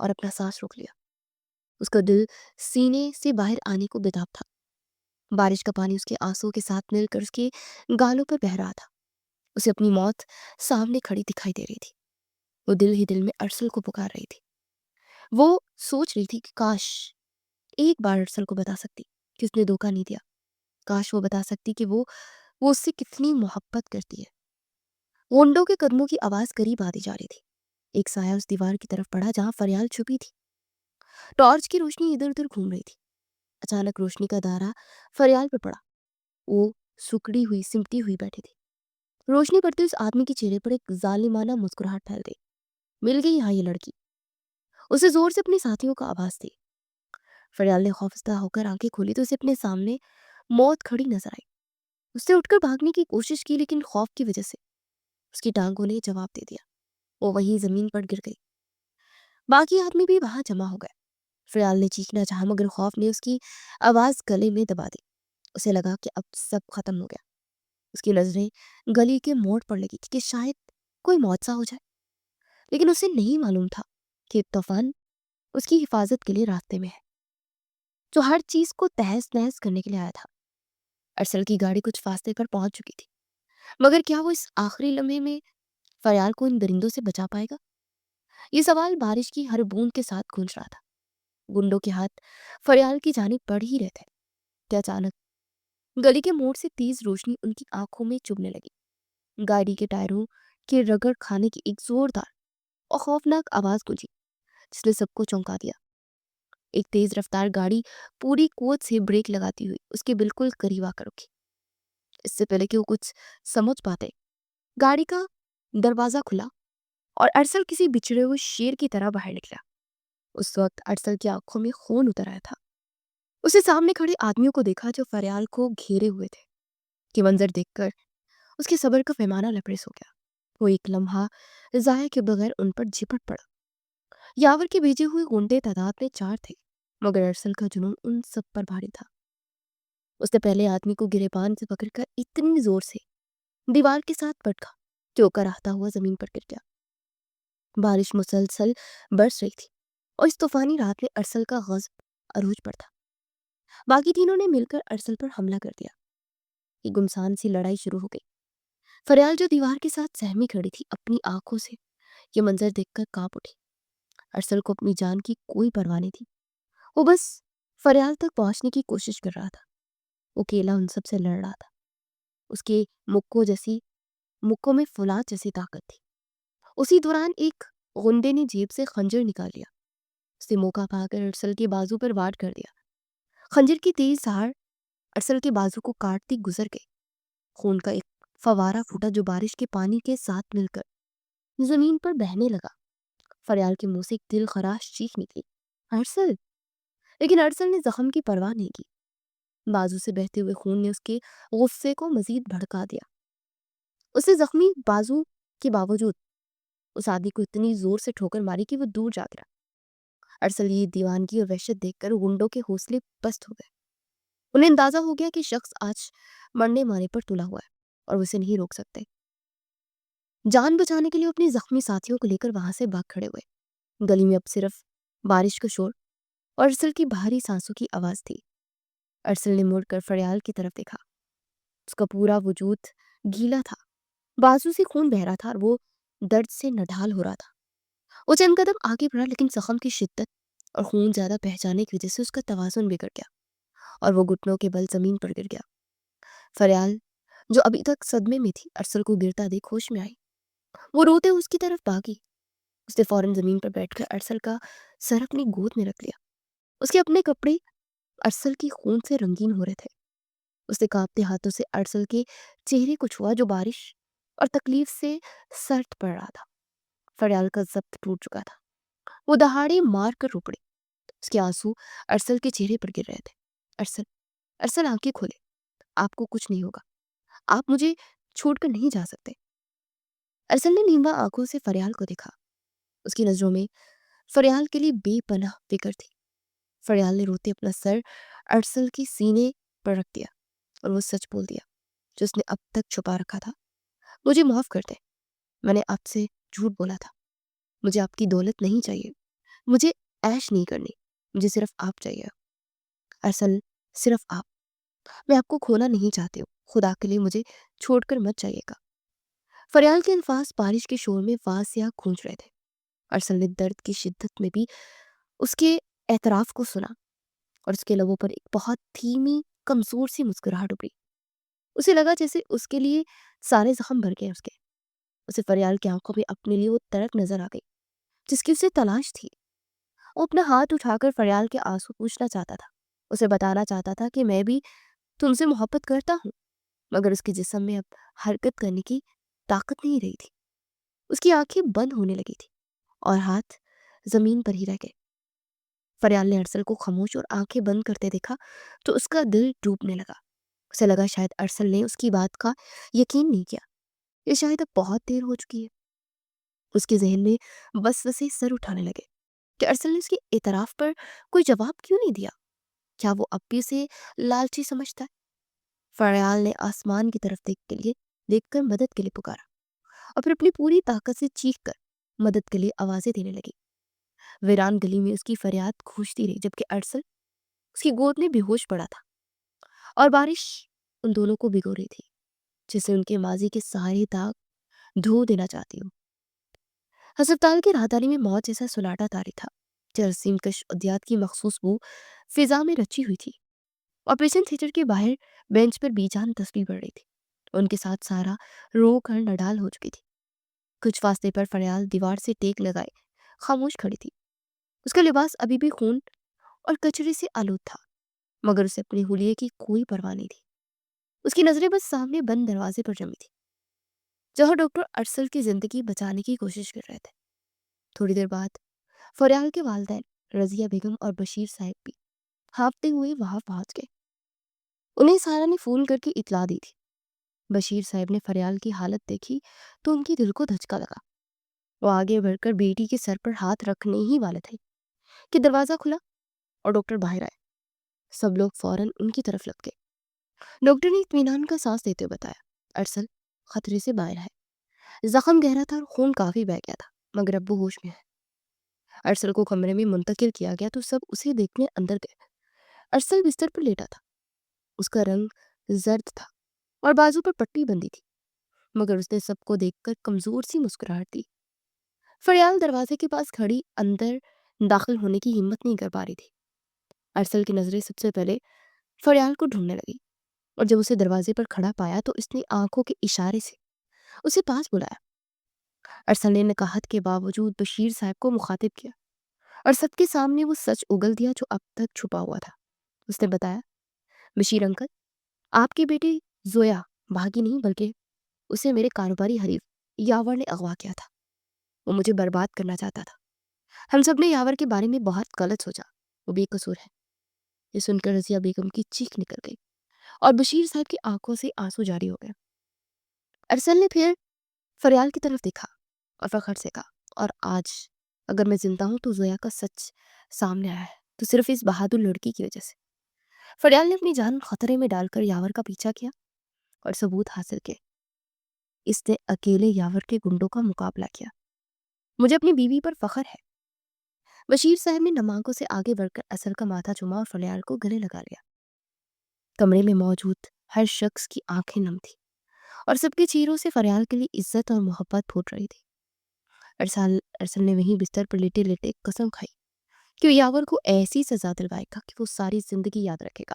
اور اپنا سانس روک لیا۔ اس کا دل سینے سے باہر آنے کو بےتاب تھا۔ بارش کا پانی اس کے آنسوں کے ساتھ مل کر اس کے گالوں پر بہہ رہا تھا۔ اسے اپنی موت سامنے کھڑی دکھائی دے رہی تھی۔ وہ دل ہی دل میں ارسل کو پکار رہی تھی۔ وہ سوچ رہی تھی کہ کاش ایک بار ارسل کو بتا سکتی کہ اس نے دھوکہ نہیں دیا۔ کاش وہ بتا سکتی کہ وہ اس سے کتنی محبت کرتی ہے۔ غنڈوں کے قدموں کی آواز قریب آتی جا رہی تھی۔ ایک سایہ اس دیوار کی طرف پڑا جہاں فریال چھپی تھی۔ ٹارچ کی روشنی ادھر ادھر گھوم رہی تھی۔ اچانک روشنی کا دائرہ فریال پر پڑا۔ وہ سکڑی ہوئی سمٹی ہوئی بیٹھی تھی۔ روشنی پڑتے اس آدمی کے چہرے پر ایک ظالمانہ مسکراہٹ پھیل گئی۔ مل گئی یہاں یہ لڑکی۔ اسے زور سے اپنے ساتھیوں کا آواز دی۔ فریال نے خوفزدہ ہو کر آنکھیں کھولی تو اسے اپنے سامنے موت کھڑی نظر آئی۔ اس نے اٹھ کر بھاگنے کی کوشش کی لیکن خوف کی وجہ سے اس کی ٹانگوں نے جواب دے دیا۔ وہ وہیں زمین پر گر گئی۔ باقی آدمی بھی وہاں جمع ہو گئے۔ فریال نے چیخنا چاہا مگر خوف نے اس کی آواز گلے میں دبا دی۔ اسے لگا کہ اب سب ختم ہو گیا۔ اس کی نظریں گلی کے موڑ پر لگی کہ شاید کوئی معجزہ ہو جائے، لیکن اسے نہیں معلوم تھا کہ طوفان اس کی حفاظت کے لیے راستے میں ہے، جو ہر چیز کو تہس نہس کرنے کے لیے آیا تھا۔ ارسل کی گاڑی کچھ فاصلے پر پہنچ چکی تھی، مگر کیا وہ اس آخری لمحے میں فریال کو ان درندوں سے بچا پائے گا؟ یہ سوال بارش کی ہر بوند کے ساتھ گونج رہا تھا۔ گنڈوں کے ہاتھ فریال کی جانب بڑھ ہی رہے تھے کہ اچانک گلی کے موڑ سے تیز روشنی ان کی آنکھوں میں چبھنے لگی۔ گاڑی کے ٹائروں کے رگڑ کھانے کی ایک زوردار اور خوفناک آواز گونجی جس نے سب کو چونکا دیا۔ ایک تیز رفتار گاڑی پوری قوت سے بریک لگاتی ہوئی اس کے بالکل قریب آ کر رکی۔ اس سے پہلے کہ وہ کچھ سمجھ پاتے، گاڑی کا دروازہ کھلا اور ارسل کسی بچھڑے ہوئے شیر کی طرح باہر نکلا۔ اس وقت ارسل کی آنکھوں میں خون اتر آیا تھا۔ اسے سامنے کھڑے آدمیوں کو دیکھا جو فریال کو گھیرے ہوئے تھے۔ کہ منظر دیکھ کر اس کے صبر کا پیمانہ لبریز ہو گیا۔ وہ ایک لمحہ ضائع کے بغیر ان پر جھپٹ پڑا۔ یاور کے بھیجے ہوئے غنڈے تعداد میں 4 تھے، مگر ارسل کا جنون ان سب پر بھاری تھا۔ اس نے پہلے آدمی کو گریبان سے پکڑ کر اتنی زور سے دیوار کے ساتھ پٹکا کہ وہ کراہتا ہوا زمین پر گر گیا۔ بارش مسلسل برس رہی تھی اور اس طوفانی رات میں ارسل کا غضب عروج پر تھا۔ باقی تینوں نے مل کر ارسل پر حملہ کر دیا۔ ایک گمسان سی لڑائی شروع ہو گئی۔ فریال جو دیوار کے ساتھ سہمی کھڑی تھی اپنی آنکھوں سے یہ منظر دیکھ کر کانپ اٹھی۔ ارسل کو اپنی جان کی کوئی پرواہ نہیں تھی۔ وہ بس فریال تک پہنچنے کی کوشش کر رہا تھا۔ وہ اکیلا ان سب سے لڑ رہا تھا۔ اس کے مکوں میں فولاد جیسی طاقت تھی۔ اسی دوران ایک غنڈے نے جیب سے خنجر نکال لیا۔ اس نے موقع پا کر ارسل کے بازو پر وار کر دیا۔ خنجر کی تیز دھاڑ ارسل کے بازو کو کاٹتی گزر گئی۔ خون کا ایک فوارہ پھوٹا جو بارش کے پانی کے ساتھ مل کر زمین پر بہنے لگا۔ فریال کے منہ سے ایک دل خراش چیخ نکلی، ارسل! لیکن ارسل نے زخم کی پرواہ نہیں کی۔ بازو سے بہتے ہوئے خون نے اس کے غصے کو مزید بھڑکا دیا۔ اسے زخمی بازو کے باوجود اس آدمی کو اتنی زور سے ٹھوکر ماری کہ وہ دور جا گرا۔ ارسل یہ دیوانگی اور وحشت دیکھ کر غنڈوں کے حوصلے پست ہو گئے۔ انہیں اندازہ ہو گیا کہ شخص آج مرنے مارے پر تلا ہوا ہے اور وہ اسے نہیں روک سکتے۔ جان بچانے کے لیے اپنے زخمی ساتھیوں کو لے کر وہاں سے بھاگ کھڑے ہوئے۔ گلی میں اب صرف بارش کا شور اور ارسل کی بھاری سانسوں کی آواز تھی۔ ارسل نے مڑ کر فریال کی طرف دیکھا۔ اس کا پورا وجود گیلا تھا، بازو سے خون بہہ رہا تھا اور وہ درد سے نڈھال ہو رہا تھا۔ وہ چند قدم آگے بڑھا لیکن زخم کی شدت اور خون زیادہ بہہ جانے کی وجہ سے اس کا توازن بگڑ گیا اور وہ گھٹنوں کے بل زمین پر گر گیا۔ فریال جو ابھی تک صدمے میں تھی ارسل کو گرتا دیکھ ہوش میں آئی۔ وہ روتے اس کی طرف بھاگی۔ اس نے فوراً زمین پر بیٹھ کر ارسل کا سر اپنی گود میں رکھ لیا۔ اس کے اپنے کپڑے ارسل کی خون سے رنگین ہو رہے تھے۔ اس نے کانپتے ہاتھوں سے ارسل کے چہرے کو چھوا جو بارش اور تکلیف سے سرد پڑ رہا تھا۔ فریال کا ضبط ٹوٹ چکا تھا۔ وہ دہاڑے مار کر رو پڑی۔ اس کے آنسو ارسل کے چہرے پر گر رہے تھے۔ ارسل ارسل آنکھیں کھولے، آپ کو کچھ نہیں ہوگا، آپ مجھے چھوڑ کر نہیں جا سکتے۔ ارسل نے نیمبا آنکھوں سے فریال کو دیکھا۔ اس کی نظروں میں فریال کے لیے بے پناہ فکر تھی۔ فریال نے روتے اپنا سر ارسل کی سینے پر رکھ دیا اور وہ سچ بول دیا جو اس نے اب تک چھپا رکھا تھا۔ مجھے معاف کر دیں، میں نے آپ سے جھوٹ بولا تھا، مجھے آپ کی دولت نہیں چاہیے، مجھے عیش نہیں کرنی، مجھے صرف آپ چاہیے، ارسل، صرف آپ۔ میں آپ کو کھونا نہیں چاہتی ہوں، خدا کے لیے مجھے چھوڑ کر مت جائیے گا۔ فریال کے الفاظ بارش کے شور میں واضح گونج رہے تھے۔ ارسل نے درد کی شدت میں بھی اس کے اعتراف کو سنا، اور اس کے لبوں پر ایک بہت دھیمی کمزور سی مسکراہٹ ابھری۔ اسے لگا جیسے اس کے لیے سارے زخم بھر گئے۔ اسے فریال کی آنکھوں میں اپنے لیے وہ تڑپ نظر آ گئی جس کی اسے تلاش تھی۔ وہ اپنا ہاتھ اٹھا کر فریال کے آنسو پوچھنا چاہتا تھا، اسے بتانا چاہتا تھا کہ میں بھی تم سے محبت کرتا ہوں، مگر اس کے جسم میں اب حرکت کرنے کی طاقت نہیں رہی تھی۔ اس کی آنکھیں بند ہونے لگی تھی اور ہاتھ زمین پر ہی رہ گئے۔ فریال نے ارسل کو خاموش اور آنکھیں بند کرتے دیکھا تو اس کا دل ڈوبنے لگا۔ اسے لگا شاید ارسل نے اس کی بات کا یقین نہیں کیا، یہ شاید اب بہت دیر ہو چکی ہے۔ اس کے ذہن میں وسوسے سر اٹھانے لگے کہ ارسل نے اس کے اعتراف پر کوئی جواب کیوں نہیں دیا؟ کیا وہ اب بھی اسے لالچی سمجھتا ہے؟ فریال نے آسمان کی طرف دیکھ کر مدد کے لیے پکارا، اور پھر اپنی پوری طاقت سے چیخ کر مدد کے لیے آوازیں دینے لگی۔ ویران گلی میں اس کی فریاد گونجتی رہی جبکہ ارسل اس کی گود میں بے ہوش پڑا تھا، اور بارش ان دونوں کو بھگو رہی تھی جسے ان کے ماضی کے سارے داغ دھو دینا چاہتی ہوں۔ ہسپتال کی راہداری میں موت جیسا سناٹا طاری تھا۔ جراثیم کش ادویات کی مخصوص بو فضا میں رچی ہوئی تھی۔ آپریشن تھیٹر کے باہر بینچ پر بے جان تصویر بڑھ رہی تھی، ان کے ساتھ سارا رو کر نڈال ہو چکی تھی۔ کچھ فاصلے پر فریال دیوار سے ٹیک لگائے خاموش کھڑی تھی۔ اس کا لباس ابھی بھی خون اور کچرے سے آلود تھا، مگر اسے اپنے حلیے کی کوئی پرواہ نہیں تھی۔ اس کی نظریں بس سامنے بند دروازے پر جمی تھی جہاں ڈاکٹر ارسل کی زندگی بچانے کی کوشش کر رہے تھے۔ تھوڑی دیر بعد فریال کے والدین رضیہ بیگم اور بشیر صاحب بھی ہانپتے ہوئے وہاں پہنچ گئے۔ انہیں سارا نے فون کر کے اطلاع دی تھی۔ بشیر صاحب نے فریال کی حالت دیکھی تو ان کی دل کو دھچکا لگا۔ وہ آگے بڑھ کر بیٹی کے سر پر ہاتھ رکھنے ہی والے تھے کہ دروازہ کھلا اور ڈاکٹر باہر آئے۔ سب لوگ فوراً ان کی طرف لپکے۔ ڈاکٹر نے اطمینان کا سانس لیتے ہوئے بتایا، ارسل خطرے سے باہر ہے، زخم گہرا تھا اور خون کافی بہہ گیا تھا، مگر اب وہ ہوش میں ہے۔ ارسل کو کمرے میں منتقل کیا گیا تو سب اسے دیکھنے اندر گئے۔ ارسل بستر پر لیٹا تھا، اس کا رنگ زرد تھا اور بازو پر پٹی بندی تھی، مگر اس نے سب کو دیکھ کر کمزور سی مسکراہٹ دی۔ فریال دروازے کے پاس کھڑی اندر داخل ہونے کی ہمت نہیں کر پا رہی تھی۔ ارسل کی نظریں سب سے پہلے فریال کو ڈھونڈنے لگی، اور جب اسے دروازے پر کھڑا پایا تو اس نے آنکھوں کے اشارے سے اسے پاس بلایا۔ ارسل نے نکاہت کے باوجود بشیر صاحب کو مخاطب کیا اور سب کے سامنے وہ سچ اگل دیا جو اب تک چھپا ہوا تھا۔ اس نے بتایا، بشیر انکل، آپ کی بیٹی زویا بھاگی نہیں بلکہ اسے میرے کاروباری حریف یاور نے اغوا کیا تھا۔ وہ مجھے برباد کرنا چاہتا تھا۔ ہم سب نے یاور کے بارے میں بہت غلط سوچا، وہ بے قصور ہے۔ یہ سن کر رضیہ بیگم کی چیخ نکل گئی اور بشیر صاحب کی آنکھوں سے آنسو جاری ہو گئے۔ ارسل نے پھر فریال کی طرف دیکھا اور فخر سے کہا، اور آج اگر میں زندہ ہوں تو زویا کا سچ سامنے آیا ہے تو صرف اس بہادر لڑکی کی وجہ سے۔ فریال نے اپنی جان خطرے میں ڈال کر یاور کا پیچھا کیا اور ثبوت حاصل کیے۔ اس نے اکیلے یاور کے گنڈوں کا مقابلہ کیا۔ مجھے اپنی بیوی پر فخر ہے۔ بشیر صاحب نے نم آنکھوں سے آگے بڑھ کر ارسل کا ماتھا چوما اور فریال کو گلے لگا لیا۔ کمرے میں موجود ہر شخص کی آنکھیں نم تھی اور سب کے چہروں سے فریال کے لیے عزت اور محبت پھوٹ رہی تھی۔ ارسل نے وہیں بستر پر لیٹے لیٹے قسم کھائی کہ وہ یاور کو ایسی سزا دلوائے گا کہ وہ ساری زندگی یاد رکھے گا۔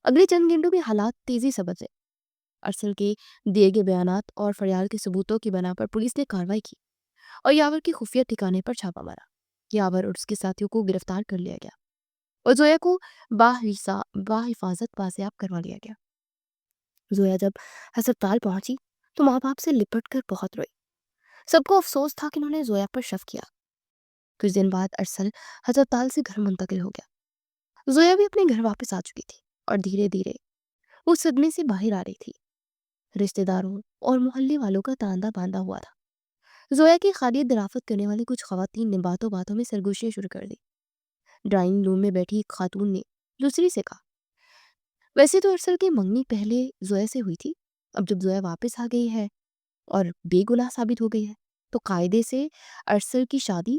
اگلے چند گھنٹوں میں حالات تیزی سے بدلے۔ ارسل کے دیے گئے بیانات اور فریال کے ثبوتوں کی بنا پر پولیس نے کارروائی کی اور یاور کے خفیہ ٹھکانے پر چھاپا مارا۔ یاور اور اس کے ساتھیوں کو گرفتار کر لیا گیا اور زویا کو بحفاظت بازیاب کروا لیا گیا۔ زویا جب ہسپتال پہنچی تو ماں باپ سے لپٹ کر بہت روئی۔ سب کو افسوس تھا کہ انہوں نے زویا پر شک کیا۔ کچھ دن بعد ارسل ہسپتال سے گھر منتقل ہو گیا۔ زویا بھی اپنے گھر واپس آ چکی تھی اور دھیرے دھیرے وہ صدمے سے باہر آ رہی تھی۔ رشتہ داروں اور محلے والوں کا تاندا باندھا ہوا تھا۔ زویا کی خالیت درافت کرنے والی کچھ خواتین نے باتوں باتوں میں سرگوشیاں شروع کر دی۔ ڈرائنگ روم میں بیٹھی ایک خاتون نے دوسری سے کہا، ویسے تو ارسل کی منگنی پہلے زویا سے ہوئی تھی، اب جب زویا واپس آ گئی ہے اور بے گناہ ثابت ہو گئی ہے تو قاعدے سے ارسل کی شادی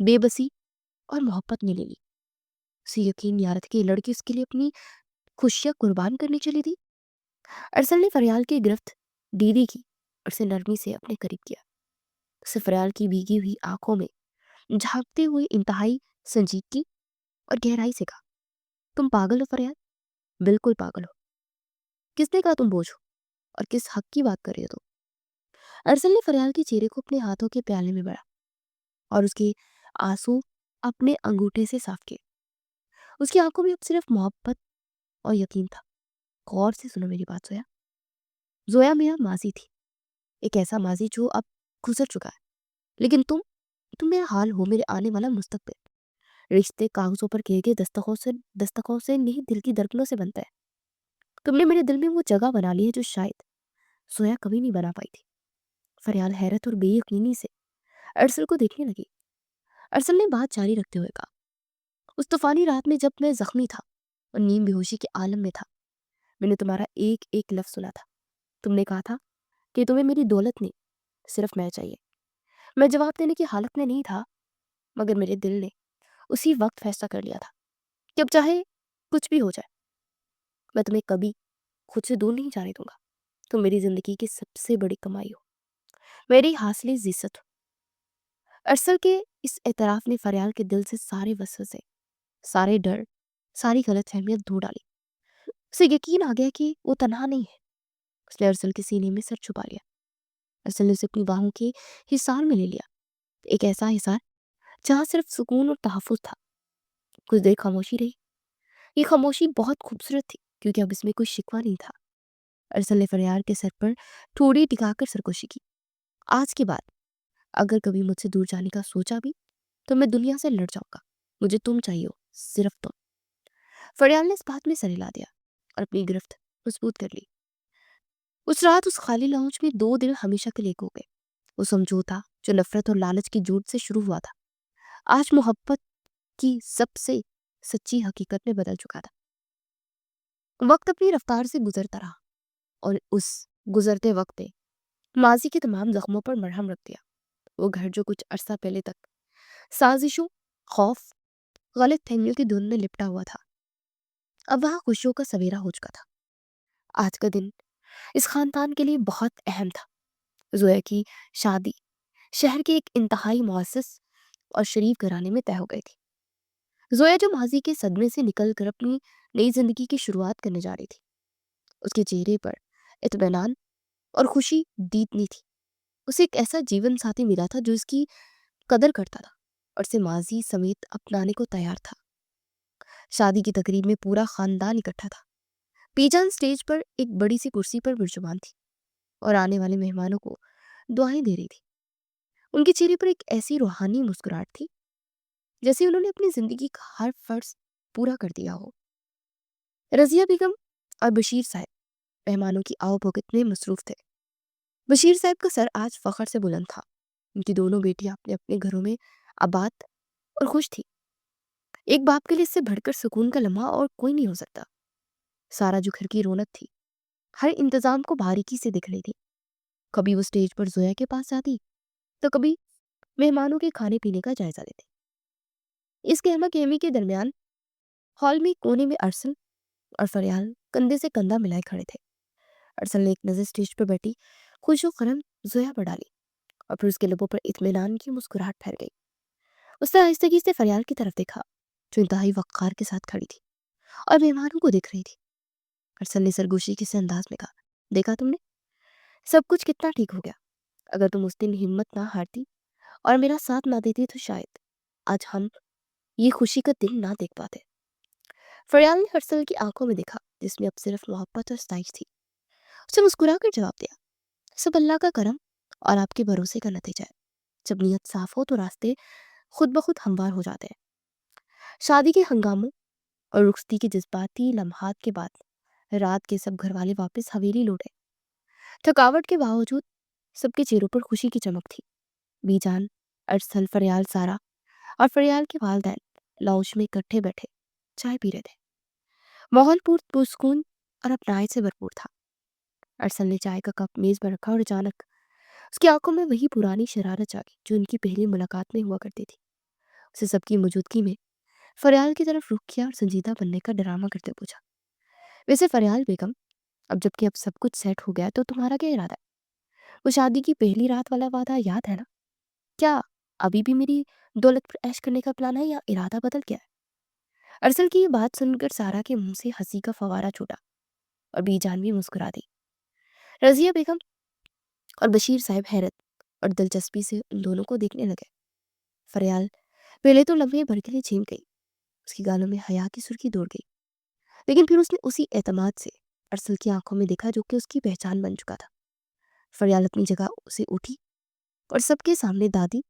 بے بسی اور محبت میں لے لی۔ اسے یقین نہیں آ رہا تھا کہ یہ لڑکی اس کے لیے اپنی خوشیاں قربان کرنے چلی تھی۔ ارسل نے فریال کی گرفت ڈیری کی اور اسے نرمی سے اپنے قریب کیا۔ اسے فریال کی بھیگی ہوئی آنکھوں میں جھانکتے ہوئے انتہائی سنجیدگی اور گہرائی سے کہا، تم پاگل ہو فریال، بالکل پاگل ہو۔ کس نے کہا تم بوجھ ہو، اور کس حق کی بات کر رہے ہو تم؟ ارسل نے فریال کے چہرے کو اپنے ہاتھوں کے پیالے میں بڑھا اور اس کے آنسو اپنے انگوٹھے سے صاف کیے۔ اس کی آنکھوں میں اب صرف محبت اور یقین تھا۔ غور سے سنو میری بات زویا۔ زویا میرا ماضی تھی، ایک ایسا ماضی جو اب گزر چکا ہے، لیکن تم میرا حال ہو، میرے آنے والا مستقبل۔ رشتے کاغذوں پر کیے گئے دستخطوں سے نہیں، دل کی دھڑکنوں سے بنتا ہے۔ تم نے میرے دل میں وہ جگہ بنا لی ہے جو شاید زویا کبھی نہیں بنا پائی تھی۔ فریال حیرت اور بے یقینی سے ارسل کو دیکھنے لگی۔ ارسل نے بات جاری رکھتے ہوئے کہا، اس طوفانی رات میں جب میں زخمی تھا اور نیم بے ہوشی کے عالم میں تھا، میں نے تمہارا ایک ایک لفظ سنا تھا۔ تم نے کہا تھا کہ تمہیں میری دولت نہیں، صرف میں چاہیے۔ میں جواب دینے کی حالت میں نہیں تھا، مگر میرے دل نے اسی وقت فیصلہ کر لیا تھا کہ اب چاہے کچھ بھی ہو جائے، میں تمہیں کبھی خود سے دور نہیں جانے دوں گا۔ تم میری زندگی کی سب سے بڑی کمائی ہو، میری حاصل عزت ہو۔ ارسل کے اس اعتراف نے فریال کے دل سے سارے وسوسے، سارے ڈر، ساری غلط فہمیت دھو ڈالی۔ اسے یقین آ گیا کہ وہ تنہا نہیں ہے۔ اس نے ارسل کے سینے میں سر چھپا لیا۔ ارسل نے اسے اپنی باہوں کے حصار میں لے لیا، ایک ایسا حصار جہاں صرف سکون اور تحفظ تھا۔ کچھ دیر خاموشی رہی۔ یہ خاموشی بہت خوبصورت تھی کیونکہ اب اس میں کوئی شکوہ نہیں تھا۔ ارسل نے فریال کے سر پر تھوڑی ٹکا کر سرگوشی کی۔ آج کے بعد اگر کبھی مجھ سے دور جانے کا سوچا بھی تو میں دنیا سے لڑ جاؤں گا، مجھے تم چاہیے ہو، صرف تم۔ فریال نے اس بات میں سر ہلا دیا اور اپنی گرفت مضبوط کر لی۔ اس رات اس خالی لاؤنج میں دو دل ہمیشہ کے لیے کھو گئے۔ وہ سمجھوتا جو نفرت اور لالچ کی جھوٹ سے شروع ہوا تھا، آج محبت کی سب سے سچی حقیقت میں بدل چکا تھا۔ وقت اپنی رفتار سے گزرتا رہا اور اس گزرتے وقت نے ماضی کے تمام زخموں پر مرہم رکھ دیا۔ وہ گھر جو کچھ عرصہ پہلے تک سازشوں، خوف، غلط فہمیوں کی دھن میں لپٹا ہوا تھا، اب وہاں خوشیوں کا سویرا ہو چکا تھا۔ آج کا دن اس خاندان کے لیے بہت اہم تھا۔ زویا کی شادی شہر کے ایک انتہائی معزز اور شریف گھرانے میں طے ہو گئی تھی۔ زویا جو ماضی کے صدمے سے نکل کر اپنی نئی زندگی کی شروعات کرنے جا رہی تھی، اس کے چہرے پر اطمینان اور خوشی دیدنی تھی۔ اسے ایک ایسا جیون ساتھی ملا تھا جو اس کی قدر کرتا تھا اور اسے ماضی سمیت اپنانے کو تیار تھا۔ شادی کی تقریب میں پورا خاندان اکٹھا تھا۔ پی جان سٹیج پر ایک بڑی سی کرسی پر برجمان تھی اور آنے والے مہمانوں کو دعائیں دے رہی تھی۔ ان کے چہرے پر ایک ایسی روحانی مسکراہٹ تھی جیسے انہوں نے اپنی زندگی کا ہر فرض پورا کر دیا ہو۔ رضیہ بیگم اور بشیر صاحب مہمانوں کی آؤ بھگت میں مصروف تھے۔ بشیر صاحب کا سر آج فخر سے بلند تھا۔ ان کی دونوں بیٹیاں اپنے اپنے گھروں میں آباد اور خوش تھی۔ ایک باپ کے لیے اس سے بڑھ کر سکون کا لمحہ اور کوئی نہیں ہو سکتا۔ سارا جو گھر کی رونق تھی، ہر انتظام کو باریکی سے دیکھ رہی تھی۔ کبھی وہ سٹیج پر زویا کے پاس آتی تو کبھی مہمانوں کے کھانے پینے کا جائزہ لیتے۔ اس گہما گہمی کے درمیان ہال میں کونے میں ارسل اور فریال کندھے سے کندھا ملائے کھڑے تھے۔ ارسل نے ایک نظر سٹیج پر بیٹھی خوش و خرم زویا پر ڈالی اور پھر اس کے لبوں پر اطمینان کی مسکراہٹ پھیل گئی۔ اس نے آہستگی سے فریال کی طرف دیکھا جو انتہائی وقار کے ساتھ کھڑی تھی اور مہمانوں کو دیکھ رہی تھی۔ ارسل نے سرگوشی کے سے انداز میں کہا، دیکھا تم نے، سب کچھ کتنا ٹھیک ہو گیا۔ اگر تم اس دن ہمت نہ ہارتی اور میرا ساتھ نہ دیتی تو شاید آج ہم یہ خوشی کا دن نہ دیکھ پاتے۔ فریال نے ارسل کی آنکھوں میں دیکھا جس میں اب صرف محبت اور ستائش تھی۔ اسے مسکرا کر جواب دیا، سب اللہ کا کرم اور آپ کے بھروسے کا نتیجہ ہے۔ جب نیت صاف ہو تو راستے خود بخود ہموار ہو جاتے ہیں۔ شادی کے ہنگاموں اور رخصتی کے جذباتی لمحات کے بعد رات کے سب گھر والے واپس حویلی لوٹے۔ تھکاوٹ کے باوجود سب کے چہروں پر خوشی کی چمک تھی۔ بی جان، ارسل، فریال، سارا اور فریال کے والدین لاؤنج میں اکٹھے بیٹھے چائے پی رہے تھے۔ ماحول پرسکون اور اپنائیت سے بھرپور تھا۔ ارسل نے چائے کا کپ میز پر رکھا اور اچانک اس کی آنکھوں میں وہی پرانی شرارت جاگی جو ان کی پہلی ملاقات میں ہوا کرتی تھی۔ اسے سب کی موجودگی میں فریال کی طرف رخ کیا اور سنجیدہ بننے کا ڈرامہ کرتے پوچھا، ویسے فریال بیگم، اب سب کچھ سیٹ ہو گیا تو تمہارا کیا ارادہ ہے؟ وہ شادی کی پہلی رات والا وعدہ یاد ہے نا؟ کیا ابھی بھی میری دولت پر عیش کرنے کا پلان ہے یا ارادہ بدل گیا ہے؟ ارسل کی یہ بات سن کر سارا کے منہ سے ہنسی کا فوارہ چھوٹا اور بی جان بھی مسکرا دی۔ رضیہ بیگم اور بشیر صاحب حیرت اور دلچسپی سے ان دونوں کو دیکھنے لگے۔ فریال پہلے تو لمحے بھر کے لیے چھین گئی، اس کی گالوں میں حیا کی سرخی دوڑ گئی، لیکن پھر اس نے اسی اعتماد سے ارسل کی آنکھوں میں دیکھا جو کہ اس کی پہچان بن چکا تھا۔ فریال اپنی جگہ سے اٹھی اور سب کے سامنے دادی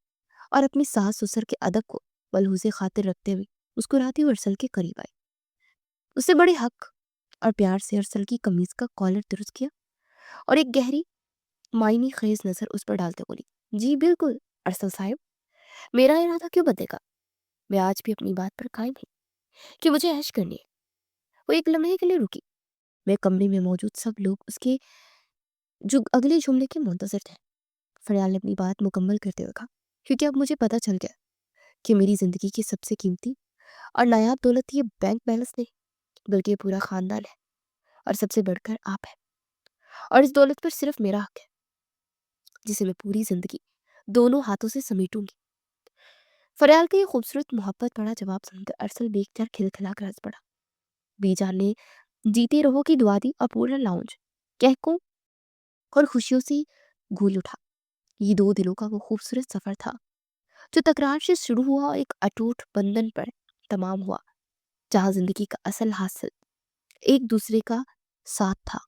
اور اپنی ساس سسر کے ادب کو ملحوظ خاطر رکھتے ہوئے مسکراتی ہوئے ارسل کے قریب آئی۔ اس نے بڑے حق اور پیار سے ارسل کی قمیض کا کالر درست کیا اور ایک گہری معنی خیز نظر اس پر ڈالتے بولی، جی بالکل ارسل صاحب، میرا ارادہ کیوں بدلے گا؟ میں آج بھی اپنی بات پر قائم ہوں کہ مجھے عیش کرنی ہے۔ وہ ایک لمحے کے لیے رکی۔ میں کمرے میں موجود سب لوگ اس کے جو اگلے جملے کے منتظر تھے۔ فریال نے اپنی بات مکمل کرتے ہوئے کہا، کیونکہ اب مجھے پتہ چل گیا کہ میری زندگی کی سب سے قیمتی اور نایاب دولت یہ بینک بیلنس نہیں بلکہ یہ پورا خاندان ہے، اور سب سے بڑھ کر آپ ہے، اور اس دولت پر صرف میرا حق ہے جسے میں پوری زندگی دونوں ہاتھوں سے سمیٹوں گی۔ فریال کا یہ خوبصورت محبت بڑا جواب سن کر ارسل بیک کر کھلکھلا کر ہنس پڑا۔ بی جان نے جیتے رہو کی دعا دی اور پورا لاؤنج کہکوں اور خوشیوں سے گول اٹھا۔ یہ دو دلوں کا وہ خوبصورت سفر تھا جو تکرار سے شروع ہوا اور ایک اٹوٹ بندھن پر تمام ہوا، جہاں زندگی کا اصل حاصل ایک دوسرے کا ساتھ تھا